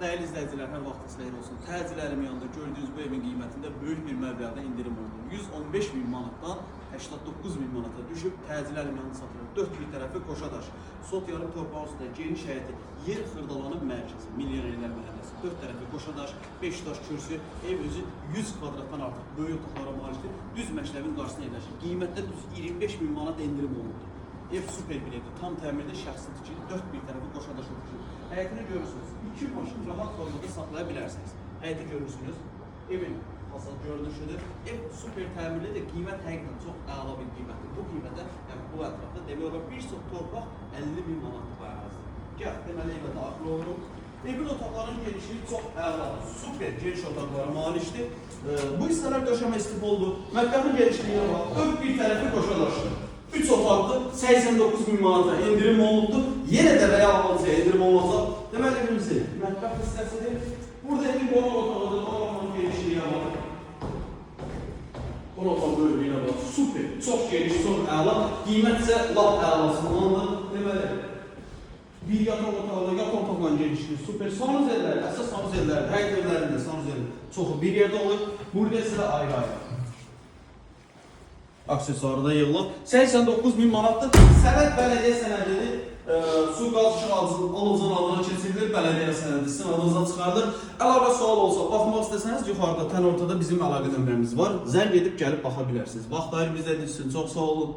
Değerli izləyicilər, hər vaxtınız xeyir olsun. Təcillərim yanında gördüyünüz bu evin qiymətində böyük bir məbləğdə indirim oldu. 115 bin manatdan 89 bin manata düşüb təcillərim yanında satılır. 4 bir tərəfi Qoşadaş, Sot yarım torpaq üstündə geniş həyəti, yer xırdalanıb mərkəzi, Milyonerlər məhəlləsi. 4 tərəfi Qoşadaş, 5 daş kürsü, ev özü 100 kvadratdan artıq böyük otaqlara malikdir. Düz məktəbin qarşısına yerləşir. Qiymətdə düz 25 bin manat indirim olundu. Ev super bir evdir. Tam təmirdə şəxsi tikili, 4 bir tərəfi Qoşadaş oluşur. Həyətini görürsünüz. 2 maşın rahat formada saxlaya bilərsiniz. Həyəti görürsünüz. Evin hasad görünüşüdür. Ev super təmirlidir. Qiymət həqiqətən çox əla bir qiymətdir. Bu qiymətə, yəni bu ətrafda demək olar bir çox torpaq 50 bin manatdır bu ərazidə. Gəl, deməli evə daxil olurum. Evin otaqların genişliyi çox əladır. Super geniş otaqlara malikdir. Bu hissələr döşəmə istifoldur. Mətbəxin genişliyinə bax. 4 bir tərəfi Qoşadaşdır. 3 otaqlı 89 bin manata indirim olundu. Yenə də real alıcıya indirim olmasa, deməli evimizi mətbəx hissəsidir. Burada evin qonaq otağıdır, qonağın genişliyə var. Qonaq otağı böyüklüyünə var. Super, çox geniş, çox əla. Qiymət isə lap əlasındandır. Deməli, bir yataq otağında, yataq otağının genişliyi super. Sanuz elləri, əsas sanuz elləri, hər evlərində sanuz elləri çoxu bir yerdə olur. Burada isə də ayrı-ayrı aksesuarı da yığılıb. 89 bin manatdır. Sənəd bələdiyyə sənədidir. Su qaz işıq alıcının adına keçirilir. Bələdiyyə sənədi sizin adınızdan çıxarılır. Əlavə sual olsa, baxmaq istəsəniz yuxarıda, tən ortada bizim əlaqə nömrəmiz var. Zəng edib gəlib baxa bilərsiniz. Vaxt ayırıb bizə üçün çox sağ olun.